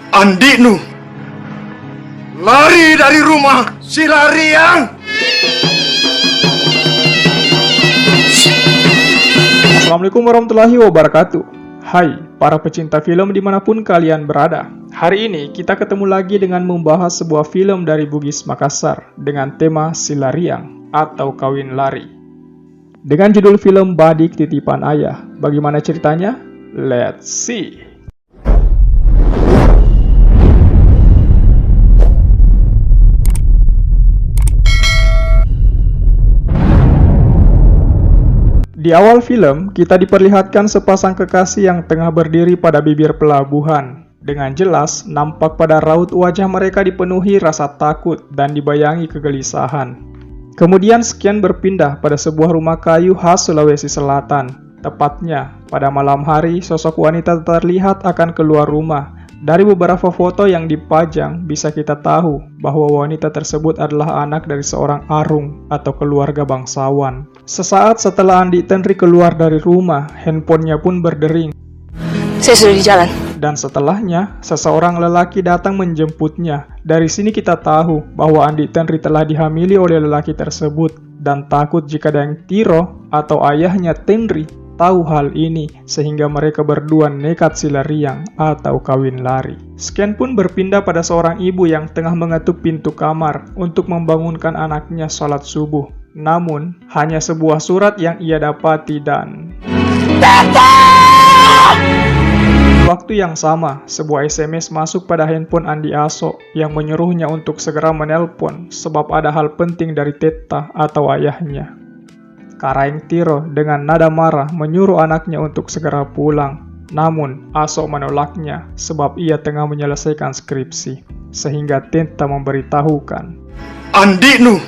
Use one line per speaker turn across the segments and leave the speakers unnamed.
Andiknu, lari dari rumah si Lariang.
Assalamualaikum warahmatullahi wabarakatuh. Hai para pecinta film dimanapun kalian berada. Hari ini kita ketemu lagi dengan membahas sebuah film dari Bugis Makassar dengan tema Si Lariang atau Kawin Lari. Dengan judul film Badik Titipan Ayah. Bagaimana ceritanya? Let's see. Di awal film, kita diperlihatkan sepasang kekasih yang tengah berdiri pada bibir pelabuhan. Dengan jelas, nampak pada raut wajah mereka dipenuhi rasa takut dan dibayangi kegelisahan. Kemudian sekian berpindah pada sebuah rumah kayu khas Sulawesi Selatan. Tepatnya, pada malam hari, sosok wanita terlihat akan keluar rumah. Dari beberapa foto yang dipajang, bisa kita tahu bahwa wanita tersebut adalah anak dari seorang arung atau keluarga bangsawan. Sesaat setelah Andi Tenri keluar dari rumah, handphonenya pun berdering.
Saya sudah di jalan.
Dan setelahnya, seseorang lelaki datang menjemputnya. Dari sini kita tahu bahwa Andi Tenri telah dihamili oleh lelaki tersebut. Dan takut jika Dayang Tiro atau ayahnya Tenri tahu hal ini, sehingga mereka berdua nekat si Lariang atau kawin lari. Scan pun berpindah pada seorang ibu yang tengah mengetuk pintu kamar untuk membangunkan anaknya sholat subuh. Namun, hanya sebuah surat yang ia dapati dan... Waktu yang sama, sebuah SMS masuk pada handphone Andi Aso yang menyuruhnya untuk segera menelpon sebab ada hal penting dari Teta atau ayahnya. Karaeng Tiro dengan nada marah menyuruh anaknya untuk segera pulang. Namun, Aso menolaknya sebab ia tengah menyelesaikan skripsi. Sehingga Teta memberitahukan,
Andiknu,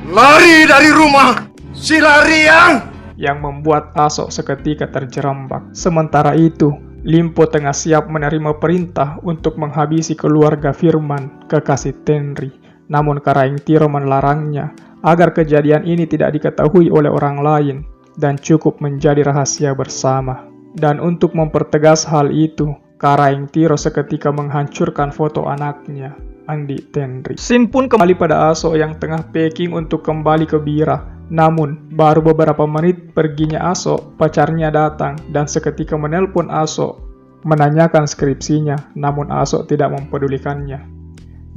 lari dari rumah si Lariang.
Yang membuat Aso seketika terjerembab. Sementara itu, Limpo tengah siap menerima perintah untuk menghabisi keluarga Firman, kekasih Tenri. Namun Karaeng Tiro melarangnya agar kejadian ini tidak diketahui oleh orang lain dan cukup menjadi rahasia bersama. Dan untuk mempertegas hal itu, Karaeng Tiro seketika menghancurkan foto anaknya, Andi Tenri. Scene pun kembali pada Aso yang tengah packing untuk kembali ke Bira. Namun, baru beberapa menit perginya Aso, pacarnya datang dan seketika menelpon Aso, menanyakan skripsinya, namun Aso tidak mempedulikannya.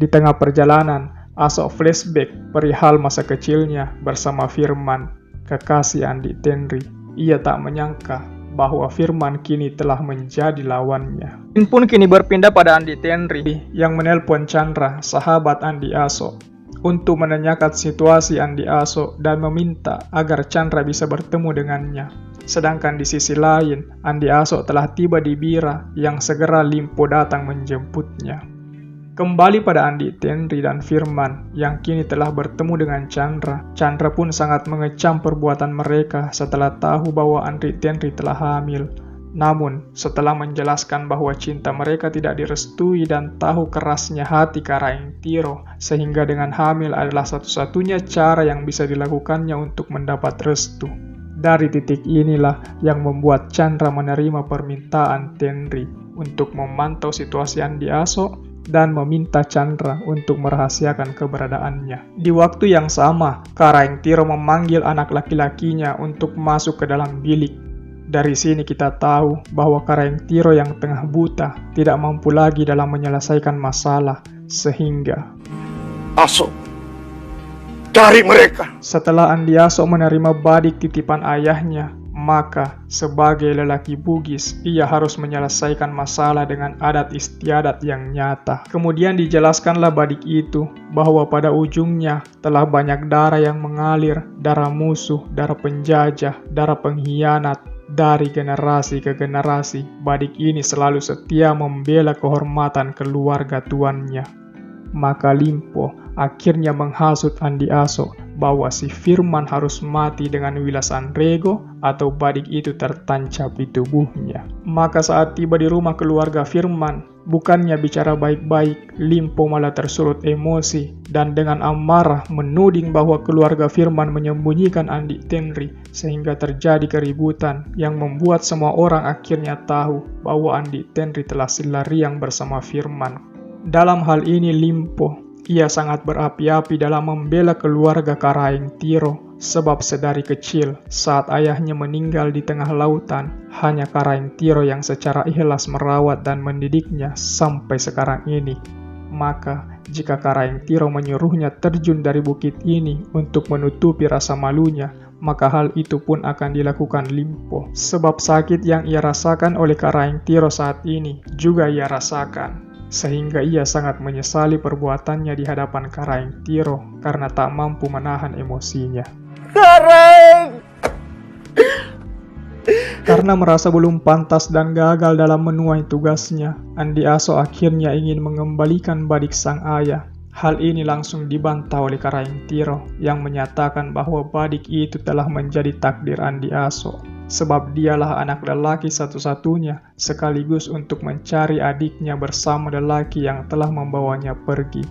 Di tengah perjalanan, Aso flashback perihal masa kecilnya bersama Firman, kekasih Andi Tenri. Ia tak menyangka bahwa Firman kini telah menjadi lawannya. Scene pun kini berpindah pada Andi Tenri yang menelpon Chandra, sahabat Andi Aso, untuk menanyakan situasi Andi Aso dan meminta agar Chandra bisa bertemu dengannya. Sedangkan di sisi lain, Andi Aso telah tiba di Bira yang segera Limpo datang menjemputnya. Kembali pada Andi Tenri dan Firman yang kini telah bertemu dengan Chandra. Chandra pun sangat mengecam perbuatan mereka setelah tahu bahwa Andi Tenri telah hamil. Namun, setelah menjelaskan bahwa cinta mereka tidak direstui dan tahu kerasnya hati Karaeng Tiro, sehingga dengan hamil adalah satu-satunya cara yang bisa dilakukannya untuk mendapat restu. Dari titik inilah yang membuat Chandra menerima permintaan Tenri untuk memantau situasi Andi Aso dan meminta Chandra untuk merahasiakan keberadaannya. Di waktu yang sama, Karaeng Tiro memanggil anak laki-lakinya untuk masuk ke dalam bilik. Dari sini kita tahu bahwa Karaeng Tiro yang tengah buta tidak mampu lagi dalam menyelesaikan masalah, sehingga
Aso, cari mereka.
Setelah Andi Aso menerima badik titipan ayahnya, maka sebagai lelaki Bugis, ia harus menyelesaikan masalah dengan adat istiadat yang nyata. Kemudian dijelaskanlah badik itu bahwa pada ujungnya telah banyak darah yang mengalir, darah musuh, darah penjajah, darah pengkhianat. Dari generasi ke generasi, badik ini selalu setia membela kehormatan keluarga tuannya. Maka Limpo akhirnya menghasut Andi Aso bahwa si Firman harus mati dengan wilasan Rego atau badik itu tertancap di tubuhnya. Maka saat tiba di rumah keluarga Firman, bukannya bicara baik-baik, Limpo malah tersulut emosi dan dengan amarah menuding bahwa keluarga Firman menyembunyikan Andi Tenri sehingga terjadi keributan yang membuat semua orang akhirnya tahu bahwa Andi Tenri telah silariang bersama Firman. Dalam hal ini Limpo, ia sangat berapi-api dalam membela keluarga Karaeng Tiro, sebab sedari kecil saat ayahnya meninggal di tengah lautan, hanya Karaeng Tiro yang secara ikhlas merawat dan mendidiknya sampai sekarang ini. Maka jika Karaeng Tiro menyuruhnya terjun dari bukit ini untuk menutupi rasa malunya, maka hal itu pun akan dilakukan Limpo. Sebab sakit yang ia rasakan oleh Karaeng Tiro saat ini juga ia rasakan. Sehingga ia sangat menyesali perbuatannya di hadapan Karaeng Tiro karena tak mampu menahan emosinya.
Karaeng!
Karena merasa belum pantas dan gagal dalam menuai tugasnya, Andi Aso akhirnya ingin mengembalikan badik sang ayah. Hal ini langsung dibantah oleh Karaeng Tiro yang menyatakan bahwa badik itu telah menjadi takdir Andi Aso. Sebab dialah anak lelaki satu-satunya sekaligus untuk mencari adiknya bersama lelaki yang telah membawanya pergi.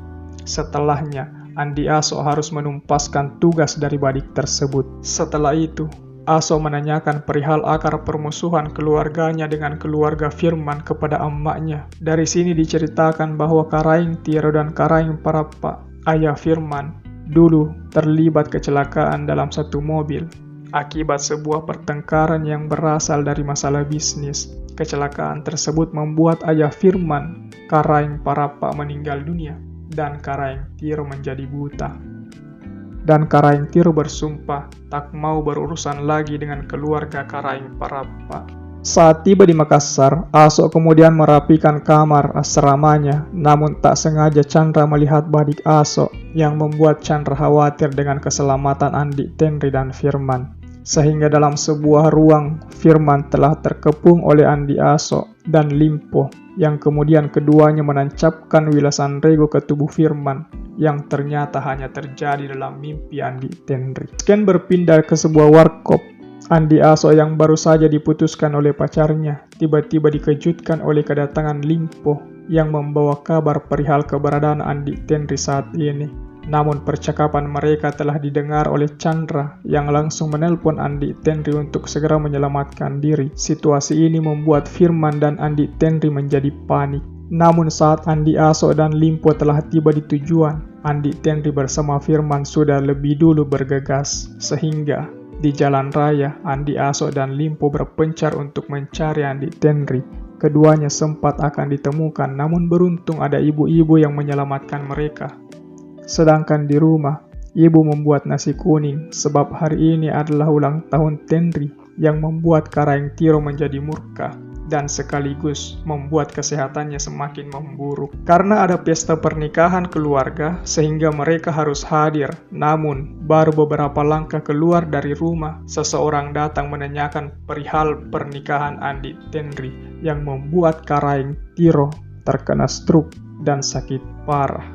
Setelahnya, Andi Aso harus menumpaskan tugas dari badik tersebut. Setelah itu, Aso menanyakan perihal akar permusuhan keluarganya dengan keluarga Firman kepada emaknya. Dari sini diceritakan bahwa Karaeng Tiro dan Karaeng Parappa, ayah Firman, dulu terlibat kecelakaan dalam satu mobil. Akibat sebuah pertengkaran yang berasal dari masalah bisnis, kecelakaan tersebut membuat ayah Firman, Karaeng Parappa meninggal dunia dan Karaeng Tiro menjadi buta. Dan Karaeng Tiro bersumpah tak mau berurusan lagi dengan keluarga Karaeng Parappa. Saat tiba di Makassar, Aso kemudian merapikan kamar asramanya, namun tak sengaja Chandra melihat badik Aso yang membuat Chandra khawatir dengan keselamatan Andi Tenri dan Firman. Sehingga dalam sebuah ruang, Firman telah terkepung oleh Andi Aso dan Limpo, yang kemudian keduanya menancapkan wilasan Rego ke tubuh Firman, yang ternyata hanya terjadi dalam mimpi Andi Tenri. Ken berpindah ke sebuah warkop. Andi Aso yang baru saja diputuskan oleh pacarnya, tiba-tiba dikejutkan oleh kedatangan Limpo, yang membawa kabar perihal keberadaan Andi Tenri saat ini. Namun percakapan mereka telah didengar oleh Chandra yang langsung menelpon Andi Tenri untuk segera menyelamatkan diri. Situasi ini membuat Firman dan Andi Tenri menjadi panik. Namun saat Andi Aso dan Limpo telah tiba di tujuan, Andi Tenri bersama Firman sudah lebih dulu bergegas. Sehingga di jalan raya, Andi Aso dan Limpo berpencar untuk mencari Andi Tenri. Keduanya sempat akan ditemukan, namun beruntung ada ibu-ibu yang menyelamatkan mereka. Sedangkan di rumah, ibu membuat nasi kuning sebab hari ini adalah ulang tahun Tenri yang membuat Karaeng Tiro menjadi murka dan sekaligus membuat kesehatannya semakin memburuk. Karena ada pesta pernikahan keluarga sehingga mereka harus hadir. Namun, baru beberapa langkah keluar dari rumah, seseorang datang menanyakan perihal pernikahan Andi Tenri yang membuat Karaeng Tiro terkena stroke dan sakit parah.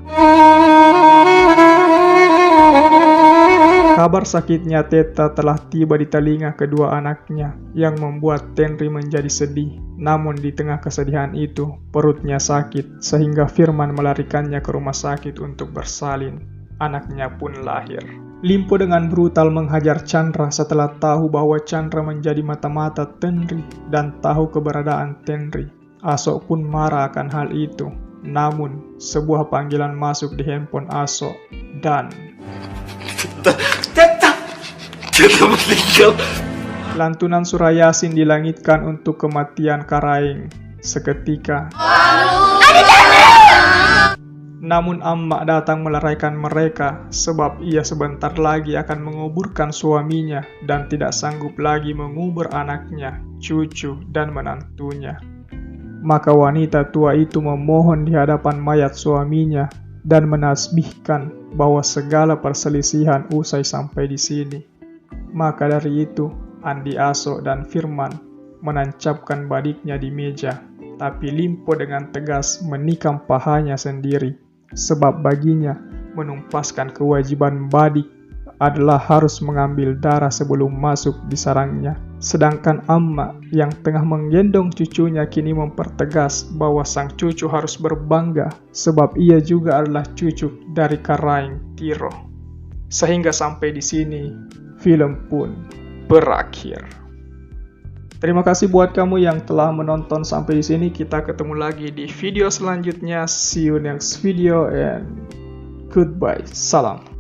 Kabar sakitnya Teta telah tiba di telinga kedua anaknya yang membuat Tenri menjadi sedih. Namun di tengah kesedihan itu, perutnya sakit sehingga Firman melarikannya ke rumah sakit untuk bersalin. Anaknya pun lahir. Limpo dengan brutal menghajar Chandra setelah tahu bahwa Chandra menjadi mata-mata Tenri dan tahu keberadaan Tenri. Aso pun marah akan hal itu. Namun, sebuah panggilan masuk di handphone Aso dan
Teta meninggal.
lantunan surah Yasin dilangitkan untuk kematian Karaeng seketika. Namun Amma datang meleraikan mereka sebab ia sebentar lagi akan menguburkan suaminya dan tidak sanggup lagi mengubur anaknya, cucu, dan menantunya. Maka wanita tua itu memohon di hadapan mayat suaminya dan menasbihkan bahwa segala perselisihan usai sampai di sini. Maka dari itu, Andi Aso dan Firman menancapkan badiknya di meja, tapi Limpo dengan tegas menikam pahanya sendiri, sebab baginya menumpaskan kewajiban badik adalah harus mengambil darah sebelum masuk di sarangnya. Sedangkan Amma yang tengah menggendong cucunya kini mempertegas bahwa sang cucu harus berbangga sebab ia juga adalah cucu dari Karaeng Tiro. Sehingga sampai di sini, film pun berakhir. Terima kasih buat kamu yang telah menonton sampai di sini. Kita ketemu lagi di video selanjutnya. See you next video and goodbye. Salam.